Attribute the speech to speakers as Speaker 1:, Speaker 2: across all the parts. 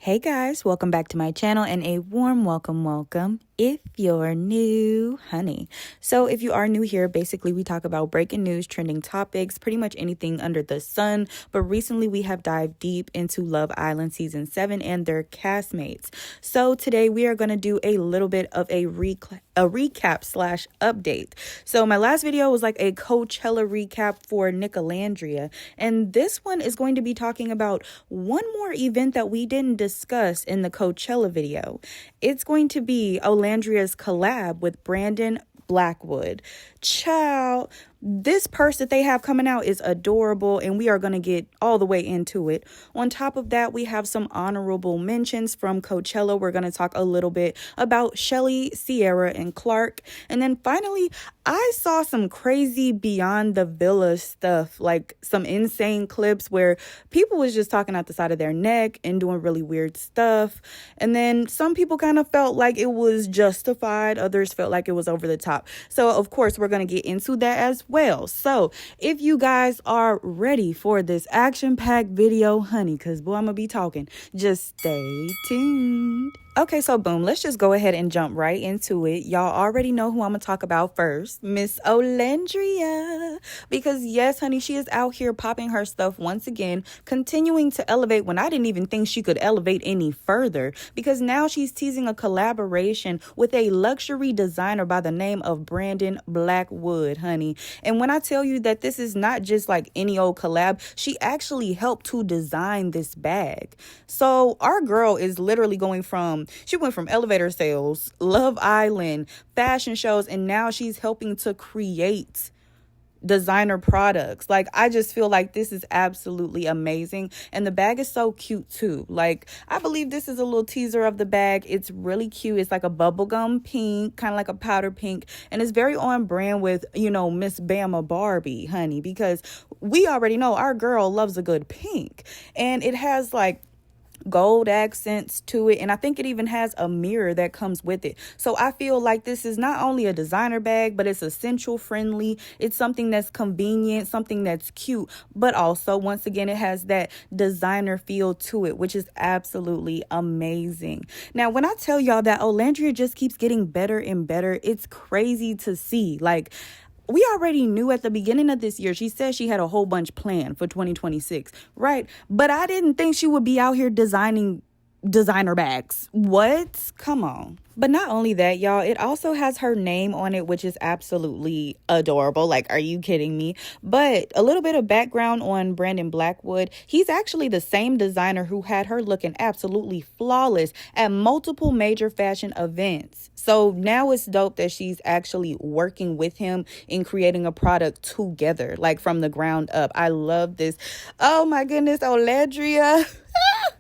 Speaker 1: Hey guys, welcome back to my channel and a warm welcome if you're new, honey. So if you are new here, basically we talk about breaking news, trending topics, pretty much anything under the sun. But recently we have dived deep into Love Island Season 7 and their castmates. So today we are going to do a little bit of a recap slash update. So my last video was like a Coachella recap for Olandria, and this one is going to be talking about one more event that we didn't discuss in the Coachella video. It's going to be Olandria's collab with Brandon Blackwood. Child, this purse that they have coming out is adorable, and we are going to get all the way into it. On top of that, we have some honorable mentions from Coachella. We're going to talk a little bit about Chelley, Cierra, and Clarke. And then finally, I saw some crazy beyond the villa stuff, like some insane clips where people was just talking out the side of their neck and doing really weird stuff. And then some people kind of felt like it was justified. Others felt like it was over the top. So, of course, we're going to get into that as well. So, if you guys are ready for this action-packed video, honey, because, boy, I'm going to be talking, just stay tuned. Okay, so boom, let's just go ahead and jump right into it. Y'all already know who I'm going to talk about first, Miss Olandria. Because yes, honey, she is out here popping her stuff once again, continuing to elevate when I didn't even think she could elevate any further. Because now she's teasing a collaboration with a luxury designer by the name of Brandon Blackwood, honey. And when I tell you that this is not just like any old collab, she actually helped to design this bag. So our girl is literally she went from elevator sales, Love Island, fashion shows, and now she's helping to create designer products. Like, I just feel like this is absolutely amazing. And the bag is so cute too. Like, I believe this is a little teaser of the bag. It's really cute. It's like a bubblegum pink, kind of like a powder pink. And it's very on brand with, Miss Bama Barbie, honey, because we already know our girl loves a good pink. And it has like gold accents to it, and I think it even has a mirror that comes with it. So I feel like this is not only a designer bag, but it's essential friendly. It's something that's convenient, something that's cute, but also, once again, it has that designer feel to it, which is absolutely amazing. Now, when I tell y'all that Olandria just keeps getting better and better, it's crazy to see. Like, we already knew at the beginning of this year, she said she had a whole bunch planned for 2026, right? But I didn't think she would be out here designing designer bags. What? Come on. But not only that, y'all, it also has her name on it, which is absolutely adorable. Like, are you kidding me? But a little bit of background on Brandon Blackwood. He's actually the same designer who had her looking absolutely flawless at multiple major fashion events. So now it's dope that she's actually working with him in creating a product together, like from the ground up. I love this. Oh my goodness, Olandria.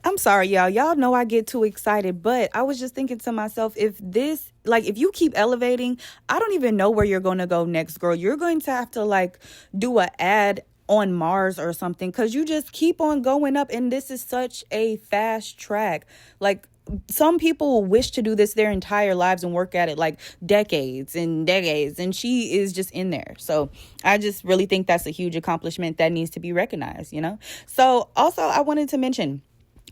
Speaker 1: I'm sorry, y'all. Y'all know I get too excited, but I was just thinking to myself, if you keep elevating, I don't even know where you're going to go next, girl. You're going to have to do an ad on Mars or something, because you just keep on going up, and this is such a fast track. Like, some people wish to do this their entire lives and work at it like decades and decades, and she is just in there. So I just really think that's a huge accomplishment that needs to be recognized, So also, I wanted to mention,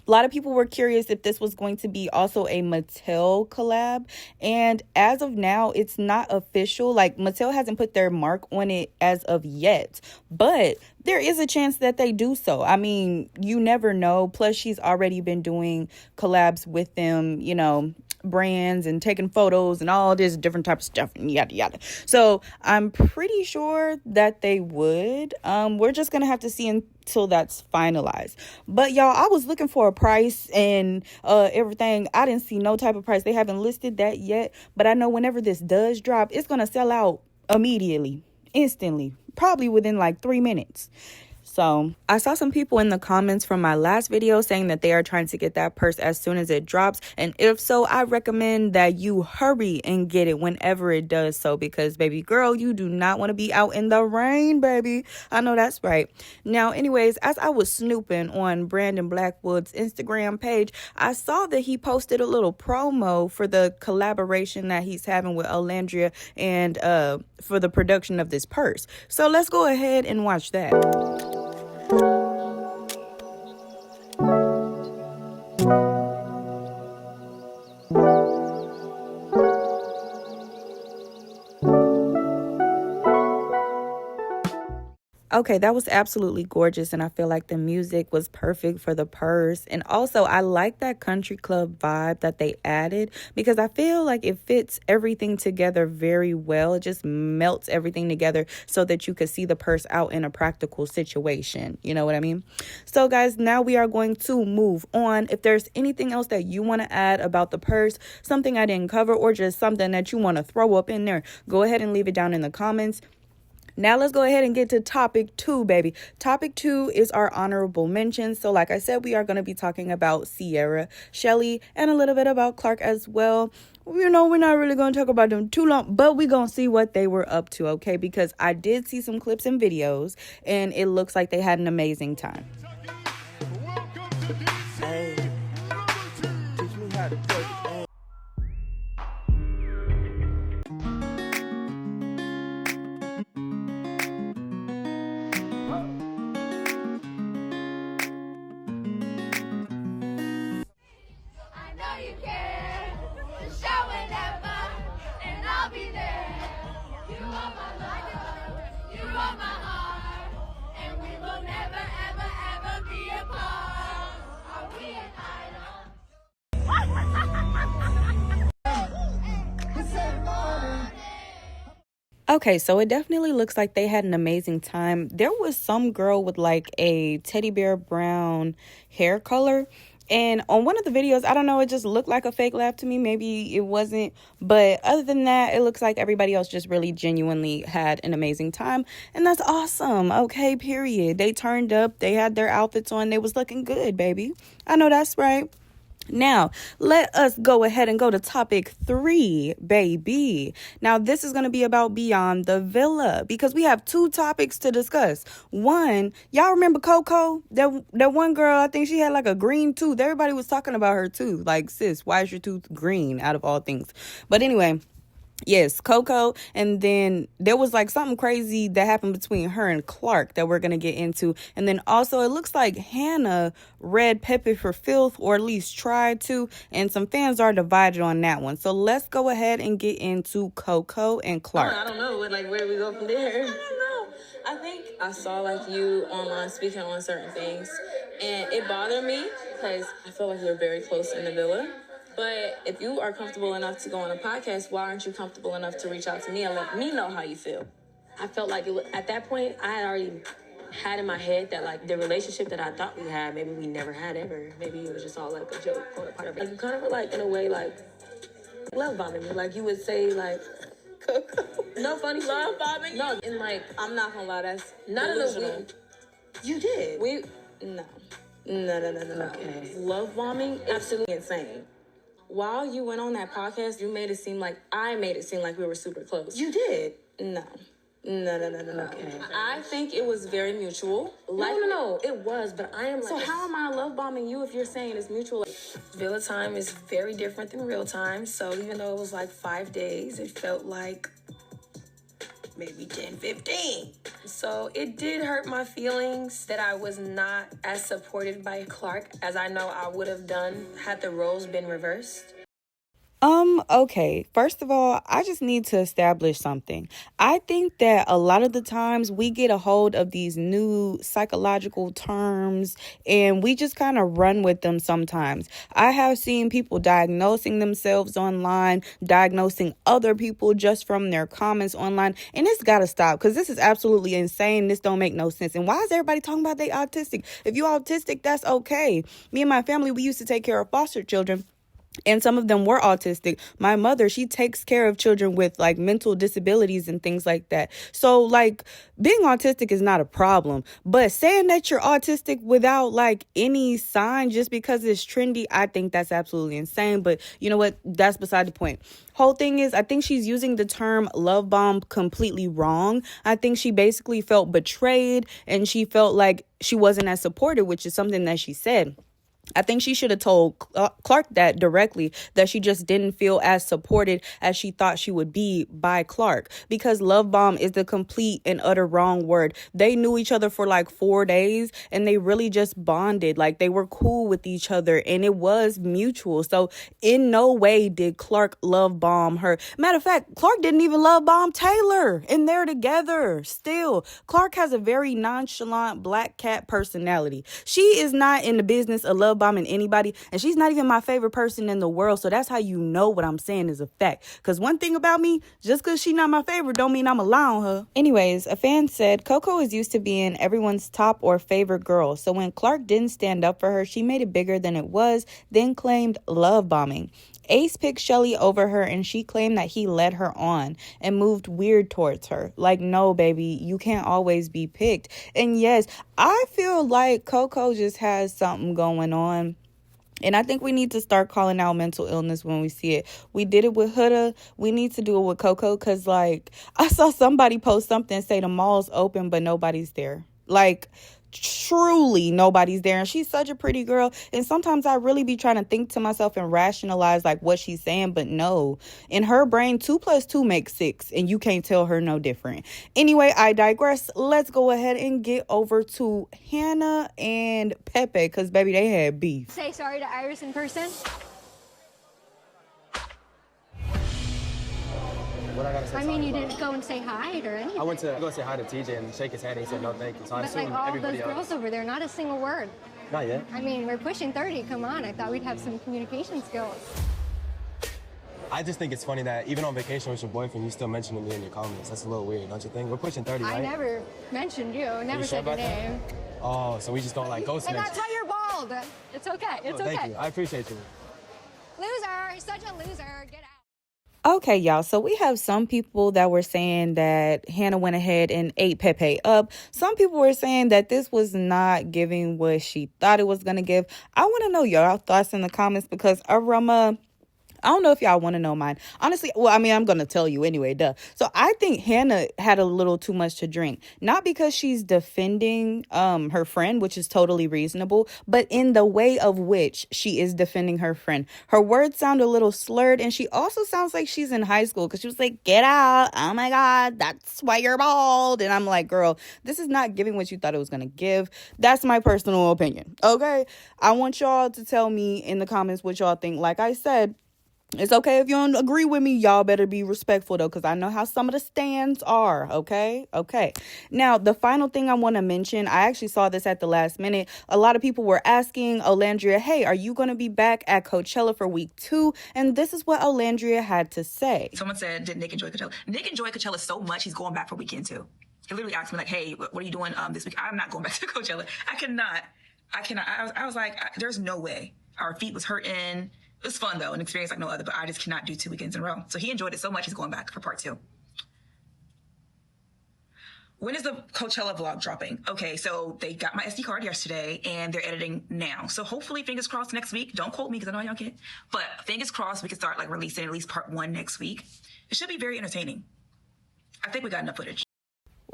Speaker 1: a lot of people were curious if this was going to be also a Mattel collab. And as of now, it's not official. Like, Mattel hasn't put their mark on it as of yet. But there is a chance that they do so. I mean, you never know. Plus, she's already been doing collabs with them, brands and taking photos and all this different type of stuff and yada yada. So I'm pretty sure that they would. We're just gonna have to see until that's finalized. But y'all, I was looking for a price and everything. I didn't see no type of price. They haven't listed that yet, but I know whenever this does drop, it's gonna sell out immediately, instantly, probably within like 3 minutes. So I saw some people in the comments from my last video saying that they are trying to get that purse as soon as it drops. And if so, I recommend that you hurry and get it whenever it does so, because baby girl, you do not want to be out in the rain, baby. I know that's right. Now, anyways, as I was snooping on Brandon Blackwood's Instagram page, I saw that he posted a little promo for the collaboration that he's having with Olandria and for the production of this purse. So let's go ahead and watch that. Okay, that was absolutely gorgeous, and I feel like the music was perfect for the purse. And also, I like that country club vibe that they added because I feel like it fits everything together very well. It just melts everything together so that you could see the purse out in a practical situation. You know what I mean? So, guys, now we are going to move on. If there's anything else that you want to add about the purse, something I didn't cover, or just something that you want to throw up in there, go ahead and leave it down in the comments. Now let's go ahead and get to topic 2, baby. Topic 2 is our honorable mentions. So like I said, we are going to be talking about Cierra, Chelley, and a little bit about Clarke as well. You know, we're not really going to talk about them too long, but we're going to see what they were up to, okay? Because I did see some clips and videos, and it looks like they had an amazing time.
Speaker 2: Hey, teach me how to twerk it. Hey.
Speaker 1: Okay, so it definitely looks like they had an amazing time. There was some girl with like a teddy bear brown hair color. And on one of the videos, I don't know, it just looked like a fake laugh to me. Maybe it wasn't. But other than that, it looks like everybody else just really genuinely had an amazing time. And that's awesome. Okay, period. They turned up. They had their outfits on. They was looking good, baby. I know that's right. Now, let us go ahead and go to topic 3, baby. Now, this is going to be about Beyond the Villa because we have 2 topics to discuss. One, y'all remember Coco? That one girl, I think she had like a green tooth. Everybody was talking about her too. Like, sis, why is your tooth green out of all things? But anyway, yes, Coco, and then there was like something crazy that happened between her and Clarke that we're going to get into. And then also it looks like Hannah read Pepe for Filth, or at least tried to, and some fans are divided on that one. So let's go ahead and get into Coco and Clarke.
Speaker 3: I don't know, like where do we go from there? I don't know. I think I saw like you online speaking on certain things, and it bothered me because I feel like we were very close in the villa. But if you are comfortable enough to go on a podcast, why aren't you comfortable enough to reach out to me and let me know how you feel? I felt like at that point, I had already had in my head that like the relationship that I thought we had, maybe we never had ever. Maybe it was just all like a joke or a part of it. Like, you kind of were like, in a way, like love bombing me. Like you would say like, no funny love bombing? No, and like, I'm not gonna lie, that's not delusional. You did. No. Okay. Love bombing, absolutely insane. While you went on that podcast, I made it seem like we were super close. You did. No. Okay. I think it was very mutual. No. It was, but I am like... So how am I love bombing you if you're saying it's mutual? Villa time is very different than real time. So even though it was like 5 days, it felt like maybe 10, 15. So it did hurt my feelings that I was not as supported by Clarke as I know I would have done had the roles been reversed.
Speaker 1: Okay. First of all, I just need to establish something. I think that a lot of the times we get a hold of these new psychological terms and we just kind of run with them sometimes. I have seen people diagnosing themselves online, diagnosing other people just from their comments online, and it's got to stop because this is absolutely insane. This don't make no sense. And why is everybody talking about they autistic? If you're autistic, that's okay. Me and my family, we used to take care of foster children. And some of them were autistic. My mother, she takes care of children with like mental disabilities and things like that. So like being autistic is not a problem. But saying that you're autistic without like any sign just because it's trendy, I think that's absolutely insane. But you know what? That's beside the point. Whole thing is, I think she's using the term love bomb completely wrong. I think she basically felt betrayed and she felt like she wasn't as supported, which is something that she said. I think she should have told Clarke that directly, that she just didn't feel as supported as she thought she would be by Clarke, because love bomb is the complete and utter wrong word. They knew each other for like 4 days and they really just bonded. Like, they were cool with each other and it was mutual. So in no way did Clarke love bomb her. Matter of fact, Clarke didn't even love bomb Taylor, and they're together still. Clarke has a very nonchalant black cat personality. She is not in the business of love bombing anybody, and she's not even my favorite person in the world. So that's how you know what I'm saying is a fact. Because one thing about me, just because she's not my favorite don't mean I'm allowing her. Anyways, a fan said Coco is used to being everyone's top or favorite girl, so when Clarke didn't stand up for her, she made it bigger than it was, then claimed love bombing. Ace picked Chelley over her, and she claimed that he led her on and moved weird towards her. Like, no, baby, you can't always be picked. And yes, I feel like Coco just has something going on. And I think we need to start calling out mental illness when we see it. We did it with Huda. We need to do it with Coco, because, like, I saw somebody post something and say the mall's open, but nobody's there. Like, truly nobody's there, and she's such a pretty girl, and sometimes I really be trying to think to myself and rationalize like what she's saying, but no, in her brain 2 + 2 makes 6, and you can't tell her no different. Anyway, I digress. Let's go ahead and get over to Hannah and Pepe, because baby, they had beef.
Speaker 4: Say sorry to Iris in person.
Speaker 5: What I gotta say?
Speaker 4: I mean, you didn't go and say hi or anything.
Speaker 5: I went to go say hi to TJ and shake his hand, and he said no thank you. So I
Speaker 4: But
Speaker 5: assume
Speaker 4: like all
Speaker 5: everybody
Speaker 4: those
Speaker 5: else.
Speaker 4: girls over there, not a single word.
Speaker 5: Not yet.
Speaker 4: I mean, we're pushing 30. Come on, I thought we'd have some communication skills.
Speaker 5: I just think it's funny that even on vacation with your boyfriend, you still mentioning me in your comments. That's a little weird, don't you think? We're pushing 30, right?
Speaker 4: I never mentioned you. Never
Speaker 5: sure
Speaker 4: said your
Speaker 5: about that?
Speaker 4: name.
Speaker 5: Oh, so we just don't like ghost
Speaker 4: And
Speaker 5: mention.
Speaker 4: that's why you're bald. It's okay. It's
Speaker 5: Oh,
Speaker 4: okay.
Speaker 5: thank you. I appreciate you.
Speaker 4: Loser. Such a loser. Get out.
Speaker 1: Okay, y'all, so we have some people that were saying that Hannah went ahead and ate Pepe up. Some people were saying that this was not giving what she thought it was going to give. I want to know y'all thoughts in the comments, because Aroma, I don't know if y'all want to know mine. Honestly, well, I mean, I'm going to tell you anyway, duh. So I think Hannah had a little too much to drink. Not because she's defending her friend, which is totally reasonable, but in the way of which she is defending her friend. Her words sound a little slurred, and she also sounds like she's in high school, because she was like, get out. Oh my God, that's why you're bald. And I'm like, girl, this is not giving what you thought it was going to give. That's my personal opinion. Okay. I want y'all to tell me in the comments what y'all think. Like I said, it's okay if you don't agree with me. Y'all better be respectful, though, because I know how some of the stands are, okay? Okay. Now, the final thing I want to mention, I actually saw this at the last minute. A lot of people were asking Olandria, hey, are you going to be back at Coachella for week 2? And this is what Olandria had to say.
Speaker 6: Someone said, did Nick enjoy Coachella? Nick enjoyed Coachella so much, he's going back for weekend 2. He literally asked me, like, hey, what are you doing this week? I'm not going back to Coachella. I cannot. I was like, there's no way. Our feet was hurting. It was fun, though, an experience like no other, but I just cannot do 2 weekends in a row. So he enjoyed it so much, he's going back for part 2. When is the Coachella vlog dropping? Okay, so they got my SD card yesterday, and they're editing now. So hopefully, fingers crossed, next week. Don't quote me, because I know y'all can't. But fingers crossed, we can start, like, releasing at least part 1 next week. It should be very entertaining. I think we got enough footage.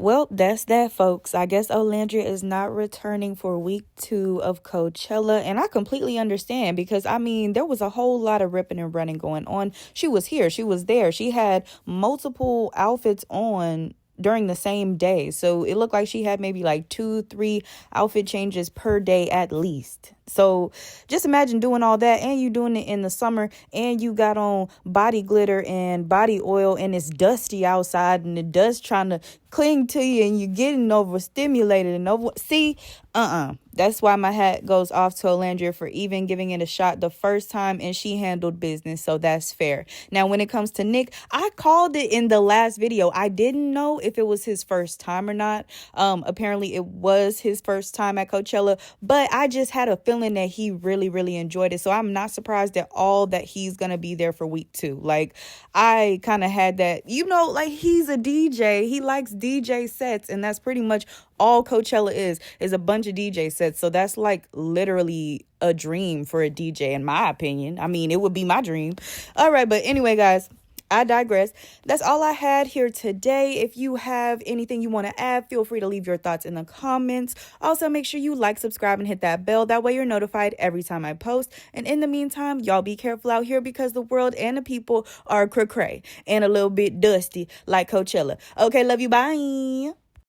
Speaker 1: Well, that's that, folks. I guess Olandria is not returning for week 2 of Coachella, and I completely understand, because, I mean, there was a whole lot of ripping and running going on. She was here. She was there. She had multiple outfits on during the same day. So it looked like she had maybe like 2-3 outfit changes per day at least. So just imagine doing all that, and you doing it in the summer, and you got on body glitter and body oil, and it's dusty outside, and the dust trying to cling to you, and you're getting overstimulated and over. See, that's why my hat goes off to Olandria for even giving it a shot the first time, and she handled business, so that's fair. Now, when it comes to Nick, I called it in the last video. I didn't know if it was his first time or not. Apparently, it was his first time at Coachella, but I just had a feeling that he really, really enjoyed it. So I'm not surprised at all that he's going to be there for week 2. Like, I kind of had that, like, he's a DJ. He likes DJ sets, and that's pretty much all Coachella is a bunch of DJ sets. So that's like literally a dream for a DJ, in my opinion. I mean, it would be my dream. All right. But anyway, guys, I digress. That's all I had here today. If you have anything you want to add, feel free to leave your thoughts in the comments. Also, make sure you like, subscribe, and hit that bell. That way you're notified every time I post. And in the meantime, y'all be careful out here because the world and the people are cray-cray and a little bit dusty like Coachella. Okay, love you. Bye.